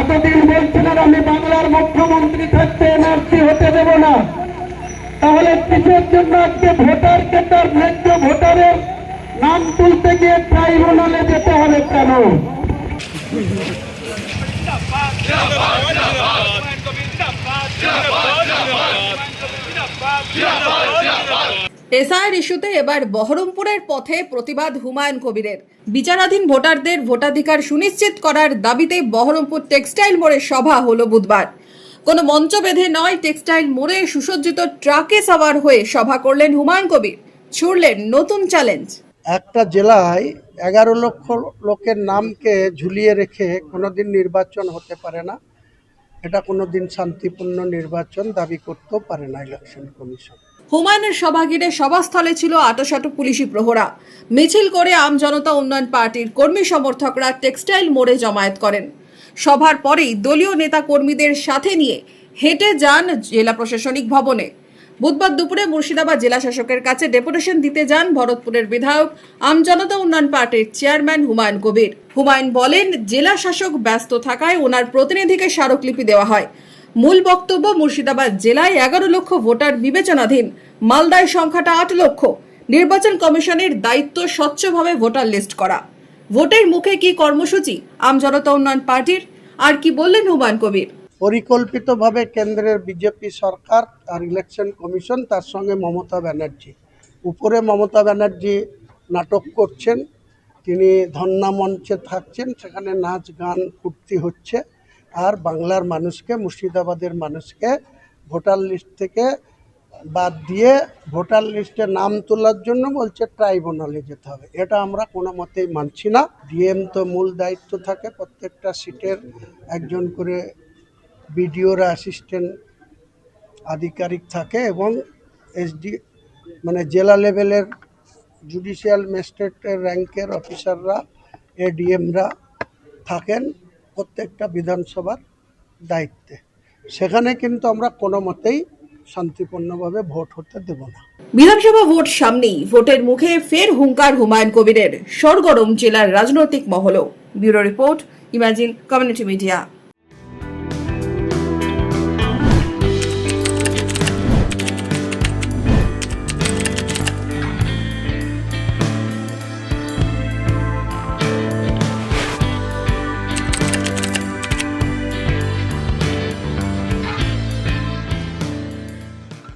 এতদিন বলছিলেন আমি বাংলার মুখ্যমন্ত্রী থাকতে এনআরসি হতে দেব না, তাহলে কিসের জন্য আজকে ভোটারকে তার ন্যায্য ভোটারের নাম তুলতে গিয়ে ট্রাইব্যুনালে যেতে হবে কেন? এসআইআর ইস্যুতে এবার বহরমপুরের পথে প্রতিবাদ হুমায়ুন কবিরের। বিচারাধীন ভোটারদের ভোটাধিকার সুনিশ্চিত করার দাবিতে বহরমপুর টেক্সটাইল মোড়ে সভা হলো বুধবার। কোনো মঞ্চ বেঁধে নয়, টেক্সটাইল মোড়ে সুসজ্জিত ট্রাকে সাওয়ার হয়ে সভা করলেন হুমায়ুন কবির, ছুড়লেন নতুন চ্যালেঞ্জ। একটা জেলায় 11 লক্ষ লোকের নামকে ঝুলিয়ে রেখে কোনোদিন নির্বাচন হতে পারে না, এটা কোনোদিন শান্তিপূর্ণ নির্বাচন দাবি করতেও পারে না ইলেকশন কমিশন। হুমায়ুনের সভা ঘিরে সভাস্থলে ছিল আটোসাটো পুলিশি প্রহরা। মিছিল করে আম জনতা উন্নয়ন পার্টির কর্মী সমর্থকরা টেক্সটাইল মোড়ে জমায়েত করেন। সভার পরেই দলীয় নেতা কর্মীদের সাথে নিয়ে হেঁটে যান জেলা প্রশাসনিক ভবনে। বুধবার দুপুরে মুর্শিদাবাদ জেলা শাসকের কাছে ডেপুটেশন দিতে যান ভরতপুরের বিধায়ক আম জনতা উন্নয়ন পার্টির চেয়ারম্যান হুমায়ুন কবির। হুমায়ুন বলেন, জেলা শাসক ব্যস্ত থাকায় ওনার প্রতিনিধিকে স্মারকলিপি দেওয়া হয়। মূল বক্তব্য, মুর্শিদাবাদ জেলায় 11 লক্ষ ভোটার বিবেচনাধীন, মালদায় সংখ্যাটা 8 লক্ষ। নির্বাচন কমিশনের দায়িত্ব স্বচ্ছভাবে ভোটার লিস্ট করা। ভোটের মুখে কি কর্মসূচি আম জনতা উন্নয়ন পার্টির, আর কি বললেন হুমায়ুন কবির? পরিকল্পিতভাবে কেন্দ্রের বিজেপি সরকার আর ইলেকশন কমিশন, তার সঙ্গে মমতা ব্যানার্জি, উপরে মমতা ব্যানার্জি নাটক করছেন, তিনি ধন্না মঞ্চে থাকছেন, সেখানে নাচ গান ফুর্তি হচ্ছে, আর বাংলার মানুষকে, মুর্শিদাবাদের মানুষকে ভোটার লিস্ট থেকে বাদ দিয়ে ভোটার লিস্টে নাম তোলার জন্য বলছে ট্রাইব্যুনালে যেতে হবে। এটা আমরা কোনো মতেই মানছি না। ডিএম তো মূল দায়িত্ব থাকে, প্রত্যেকটা সিটের একজন করে বিডিওর অ্যাসিস্ট্যান্ট আধিকারিক থাকে এবং এসডি মানে জেলা লেভেলের জুডিশিয়াল ম্যাজিস্ট্রেটের র্যাঙ্কের অফিসাররা, এডিএমরা থাকেন প্রত্যেকটা বিধানসভার দায়িত্বে। সেখানে কিন্তু আমরা কোনো মতেই শান্তিপূর্ণভাবে ভোট হতে দেব না। বিধানসভা ভোট সামনেই ভোটের মুখে ফের হুঙ্কার হুমায়ুন কবিরের। সরগরম জেলার রাজনৈতিক মহলও। Bureau report, Imagine Community media.